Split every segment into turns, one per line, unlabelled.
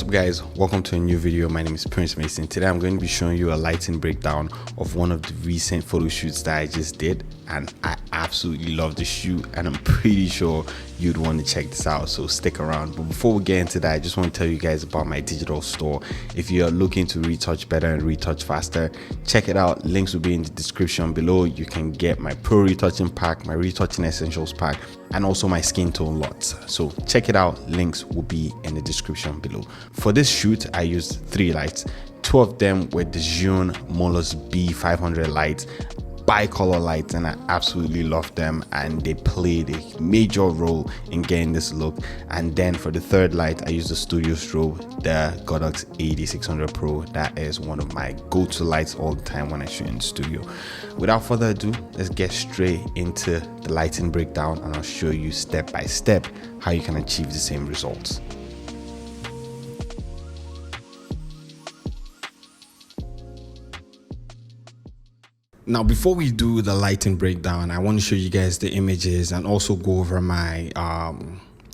up guys, welcome to a new video. My name is Meyson. Today I'm going to be showing you a lighting breakdown of one of the recent photo shoots that I just did, and I absolutely love the shoot and I'm pretty sure you'd want to check this out, so stick around. But before we get into that, I just want to tell you guys about my digital store. If you're looking to retouch better and retouch faster, check it out. Links will be in the description below. You can get my pro retouching pack, my retouching essentials pack, and also my skin tone lots. So check it out. Links will be in the description below. For this shoot, I used 3 lights. 2 of them were the Zhiyun Molus B500 lights, bicolor lights, and I absolutely love them, and they played a major role in getting this look. And then for the 3rd light, I used the studio strobe, the Godox AD600 Pro. That is one of my go-to lights all the time when I shoot in the studio. Without further ado, let's get straight into the lighting breakdown, and I'll show you step by step how you can achieve the same results. Now, before we do the lighting breakdown, I want to show you guys the images and also go over my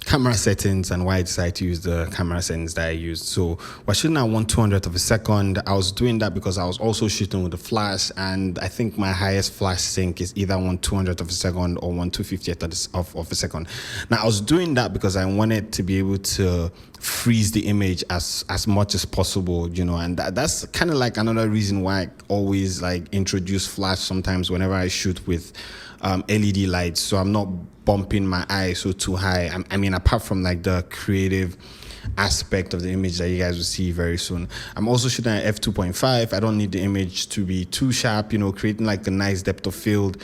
camera settings and why I decided to use the camera settings that I used. So we're shooting at 1/200th of a second. I was doing that because I was also shooting with the flash, and I think my highest flash sync is either 1/200th of a second or 1/250th of a second. Now, I was doing that because I wanted to be able to freeze the image as much as possible, you know, and that's kind of like another reason why I always like introduce flash sometimes whenever I shoot with LED lights, so I'm not bumping my ISO too high. I mean, apart from like the creative aspect of the image that you guys will see very soon. I'm also shooting at f2.5. I don't need the image to be too sharp, you know, creating like a nice depth of field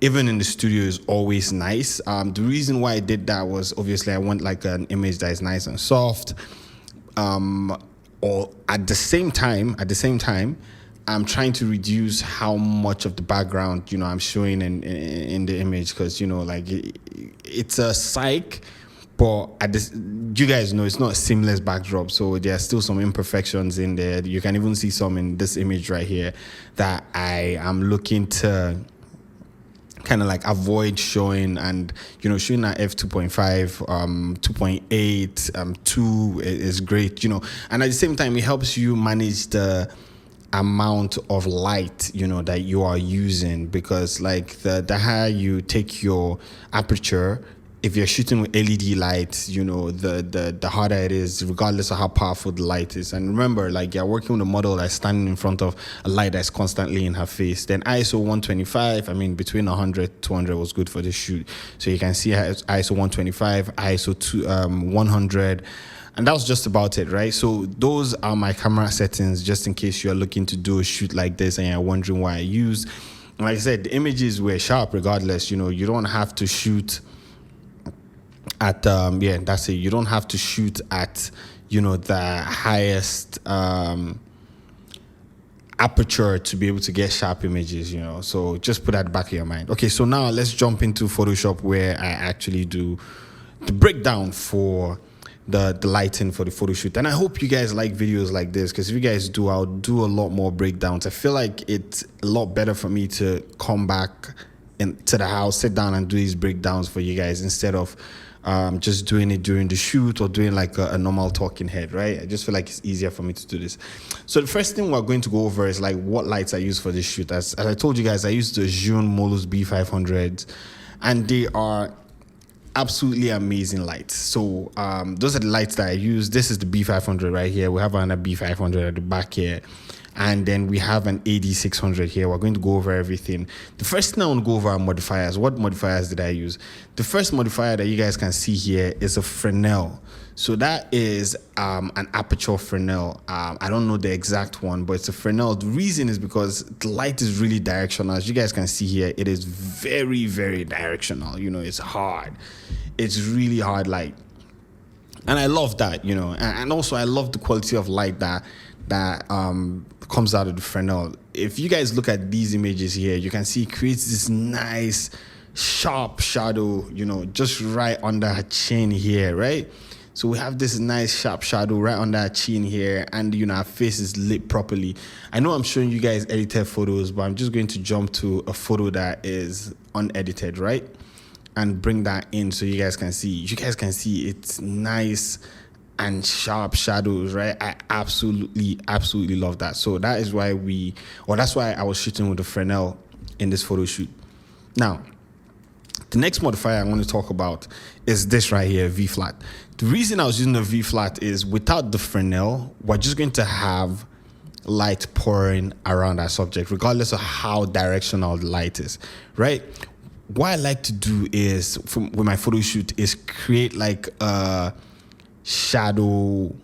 even in the studio is always nice. The reason why I did that was obviously I want like an image that is nice and soft, or at the same time I'm trying to reduce how much of the background, you know, I'm showing in the image, because, you know, like it's a psych, but you guys know it's not a seamless backdrop, so there are still some imperfections in there. You can even see some in this image right here that I am looking to kind of like avoid showing, and you know, shooting at f2.5, 2.8, 2 is great, you know, and at the same time it helps you manage the amount of light, you know, that you are using, because like the higher you take your aperture, if you're shooting with LED lights, you know, the harder it is, regardless of how powerful the light is. And remember, like, you're working with a model that's standing in front of a light that's constantly in her face. Then ISO 125, I mean, between 100 200 was good for this shoot. So you can see ISO 125, ISO 100, and that was just about it, right? So those are my camera settings, just in case you're looking to do a shoot like this and you're wondering why I use. Like I said, the images were sharp regardless. You know, you don't have to shoot at yeah, that's it, you don't have to shoot at, you know, the highest aperture to be able to get sharp images, you know, so just put that back in your mind. Okay, so now let's jump into Photoshop, where I actually do the breakdown for the lighting for the photo shoot. And I hope you guys like videos like this, because if you guys do, I'll do a lot more breakdowns. I feel like it's a lot better for me to come back into the house, sit down and do these breakdowns for you guys, instead of just doing it during the shoot or doing like a normal talking head, right? I just feel like it's easier for me to do this. So the first thing we're going to go over is like what lights I use for this shoot. As I told you guys, I used the Zhiyun Molus B500, and they are absolutely amazing lights. So those are the lights that I use. This is the B500 right here. We have another B500 at the back here, and then we have an AD600 here. We're going to go over everything. The first thing I want to go over are modifiers. What modifiers did I use? The first modifier that you guys can see here is a Fresnel. So that is an aperture Fresnel. I don't know the exact one, but it's a Fresnel. The reason is because the light is really directional. As you guys can see here, it is very, very directional. You know, it's hard. It's really hard light. And I love that, you know, and also I love the quality of light that comes out of the Fresnel. If you guys look at these images here, you can see it creates this nice sharp shadow, you know, just right under her chin here, right? So we have this nice sharp shadow right under her chin here, and you know, her face is lit properly. I know I'm showing you guys edited photos, but I'm just going to jump to a photo that is unedited, right? And bring that in so you guys can see. You guys can see it's nice and sharp shadows, right? I absolutely love that. So that is why that's why I was shooting with the Fresnel in this photo shoot. Now, the next modifier I want to talk about is this right here, V flat. The reason I was using the V flat is without the Fresnel, we're just going to have light pouring around our subject, regardless of how directional the light is, right? What I like to do is, with my photo shoot, is create like a shadow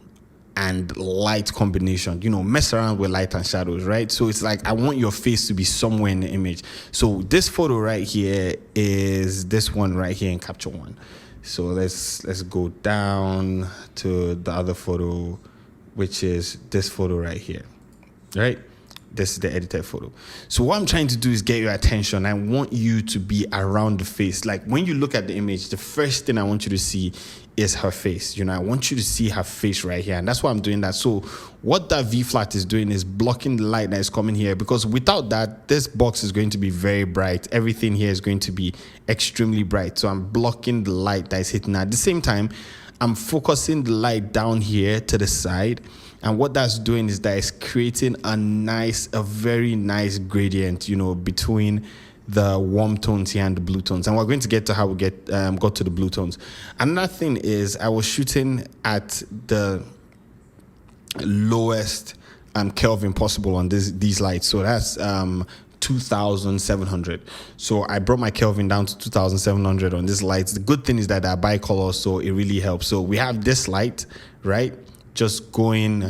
and light combination, mess around with light and shadows, right? So it's like I want your face to be somewhere in the image. So this photo right here is this one right here in capture one. So let's go down to the other photo, which is this photo right here, right? This is the edited photo. So what I'm trying to do is get your attention. I want you to be around the face. Like when you look at the image, the first thing I want you to see is her face. I want you to see her face right here. And that's why I'm doing that. So what that V flat is doing is blocking the light that is coming here, because without that, this box is going to be very bright. Everything here is going to be extremely bright. So I'm blocking the light that is hitting. At the same time, I'm focusing the light down here to the side. And what that's doing is that it's creating a very nice gradient, between the warm tones here and the blue tones. And we're going to get to how we got to the blue tones. Another thing is I was shooting at the lowest Kelvin possible on these lights. So that's 2,700. So I brought my Kelvin down to 2,700 on these lights. The good thing is that they're bicolor, so it really helps. So we have this light, right? Just going,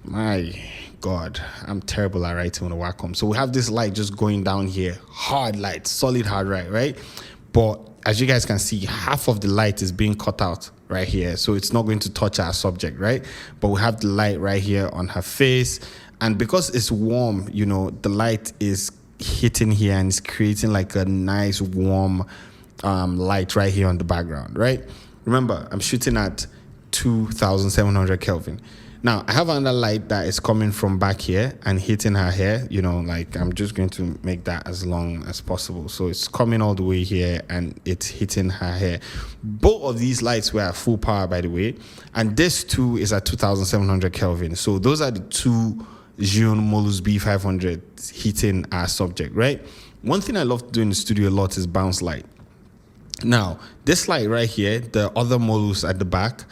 my God, I'm terrible at writing on a Wacom. So we have this light just going down here, hard light, solid hard light, right? But as you guys can see, half of the light is being cut out right here. So it's not going to touch our subject, right? But we have the light right here on her face. And because it's warm, the light is hitting here and it's creating like a nice warm light right here on the background, right? Remember, I'm shooting at 2,700 Kelvin. Now, I have another light that is coming from back here and hitting her hair. Like I'm just going to make that as long as possible. So it's coming all the way here and it's hitting her hair. Both of these lights were at full power, by the way. And this too is at 2,700 Kelvin. So those are the two Zhiyun Molus B500 hitting our subject, right? One thing I love to do in the studio a lot is bounce light. Now, this light right here, the other Molus at the back,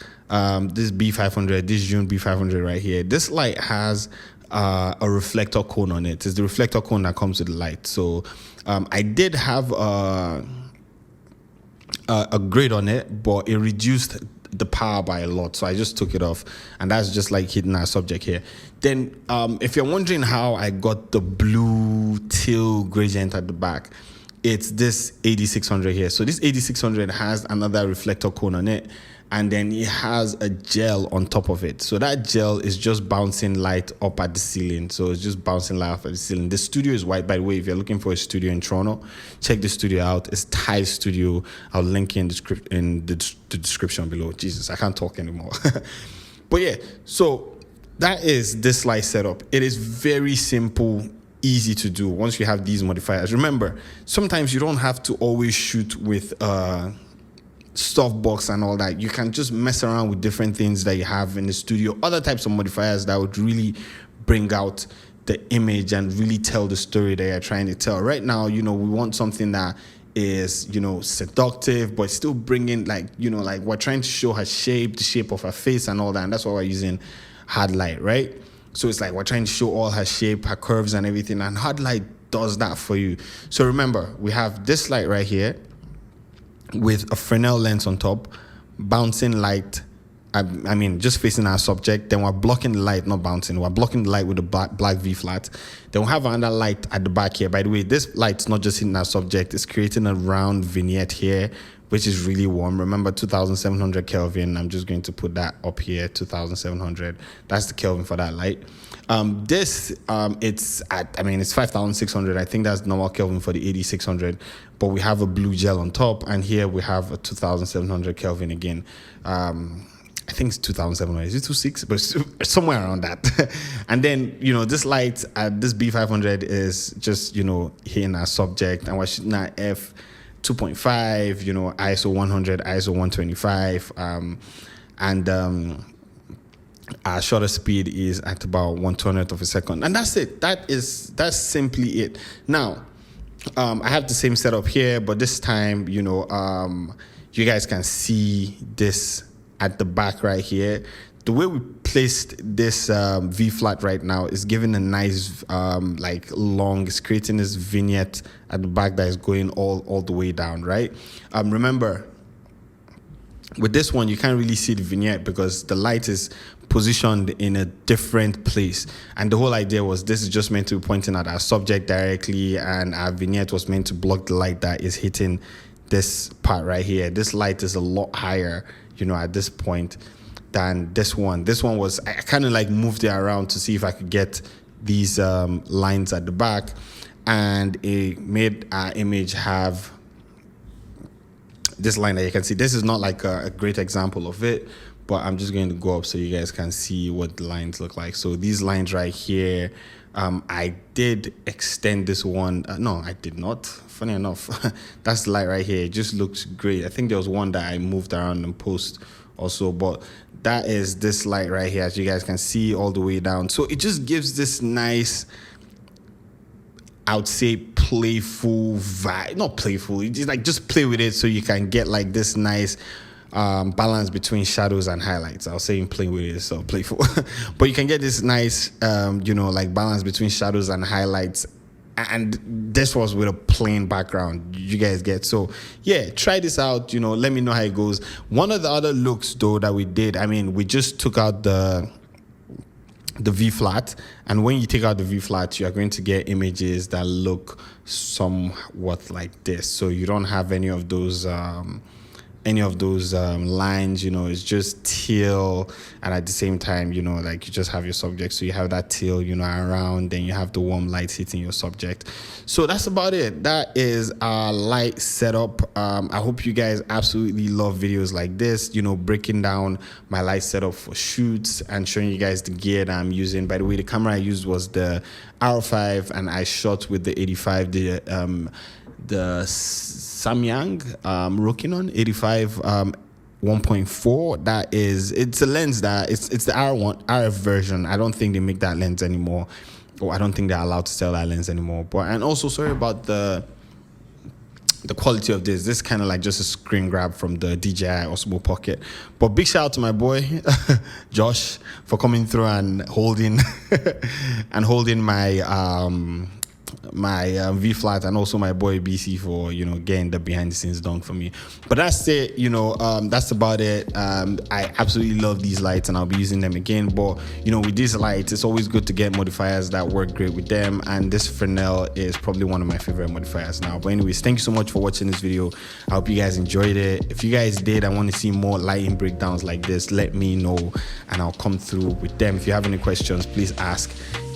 this B500, this Zhiyun B500 right here, this light has a reflector cone on it. It's the reflector cone that comes with the light. So I did have a grade on it, but it reduced the power by a lot, so I just took it off, and that's just like hitting our subject here. Then if you're wondering how I got the blue teal gradient at the back, it's this 8600 here. So this 8600 has another reflector cone on it, and then it has a gel on top of it. So that gel is just bouncing light up at the ceiling. So it's just bouncing light up at the ceiling. The studio is white, by the way. If you're looking for a studio in Toronto, check the studio out. It's Thai Studio. I'll link in the description below. Jesus, I can't talk anymore. But yeah, so that is this light setup. It is very simple, easy to do once you have these modifiers. Remember, sometimes you don't have to always shoot with softbox and all that. You can just mess around with different things that you have in the studio, other types of modifiers that would really bring out the image and really tell the story that you're trying to tell. Right now, we want something that is, seductive, but still bringing like we're trying to show her shape, the shape of her face and all that. And that's why we're using hard light, right? So it's like we're trying to show all her shape, her curves and everything. And hard light does that for you. So remember, we have this light right here with a Fresnel lens on top, bouncing light. I mean, just facing our subject. Then we're blocking the light, not bouncing. We're blocking the light with a black V flat. Then we have another light at the back here. By the way, this light's not just hitting our subject. It's creating a round vignette here, which is really warm. Remember, 2,700 Kelvin. I'm just going to put that up here, 2,700. That's the Kelvin for that light. It's 5,600. I think that's normal Kelvin for the 8,600. But we have a blue gel on top, and here we have a 2,700 Kelvin again. I think it's 2,700. Is it 2,600? But somewhere around that. And then, this light, this B500 is just, hitting our subject, and we're shooting at f2.5, ISO 100, ISO 125, and Our shutter speed is at about 1/200th of a second, and that's it. That's simply it. Now, I have the same setup here, but this time, you guys can see this at the back right here. The way we placed this V flat right now is giving a nice it's creating this vignette at the back that is going all the way down, right? Remember, with this one, you can't really see the vignette because the light is positioned in a different place. And the whole idea was this is just meant to be pointing at our subject directly, and our vignette was meant to block the light that is hitting this part right here. This light is a lot higher, at this point than this one. This one was, I kind of moved it around to see if I could get these lines at the back, and it made our image have this line that you can see. This is not a great example of it, but I'm just going to go up so you guys can see what the lines look like. So these lines right here, I did extend this one. No, I did not. Funny enough, that's the light right here. It just looks great. I think there was one that I moved around in post also, but that is this light right here, as you guys can see all the way down. So it just gives this nice, I would say, playful vibe. Not playful, it's just play with it so you can get this nice balance between shadows and highlights. I was saying play with it, so playful. But you can get this nice balance between shadows and highlights, and this was with a plain background, you guys get. So yeah, try this out, let me know how it goes. One of the other looks though that we did, we just took out the V flat, and when you take out the V flat, you are going to get images that look somewhat like this. So you don't have any of those lines, it's just teal, and at the same time, you just have your subject, so you have that teal, around, then you have the warm light hitting your subject. So that's about it. That is our light setup. I hope you guys absolutely love videos like this, breaking down my light setup for shoots and showing you guys the gear that I'm using. By the way, the camera I used was the R5, and I shot with the 85, the Samyang Rokinon 85 1.4. It's a lens that it's the RF version. I don't think they make that lens anymore, or I don't think they're allowed to sell that lens anymore. And also, sorry about the quality of this. This is kind of just a screen grab from the DJI Osmo Pocket. But big shout out to my boy Josh for coming through and holding my V flat, and also my boy BC for getting the behind the scenes done for me. But that's it. That's about it. I absolutely love these lights, and I'll be using them again. But with these lights, it's always good to get modifiers that work great with them, and this Fresnel is probably one of my favorite modifiers now. But anyways, thank you so much for watching this video. I hope you guys enjoyed it. If you guys did, I want to see more lighting breakdowns like this, let me know, and I'll come through with them. If you have any questions, please ask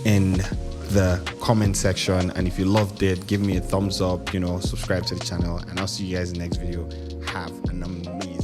in the comment section, and if you loved it, give me a thumbs up, subscribe to the channel, and I'll see you guys in the next video. Have an amazing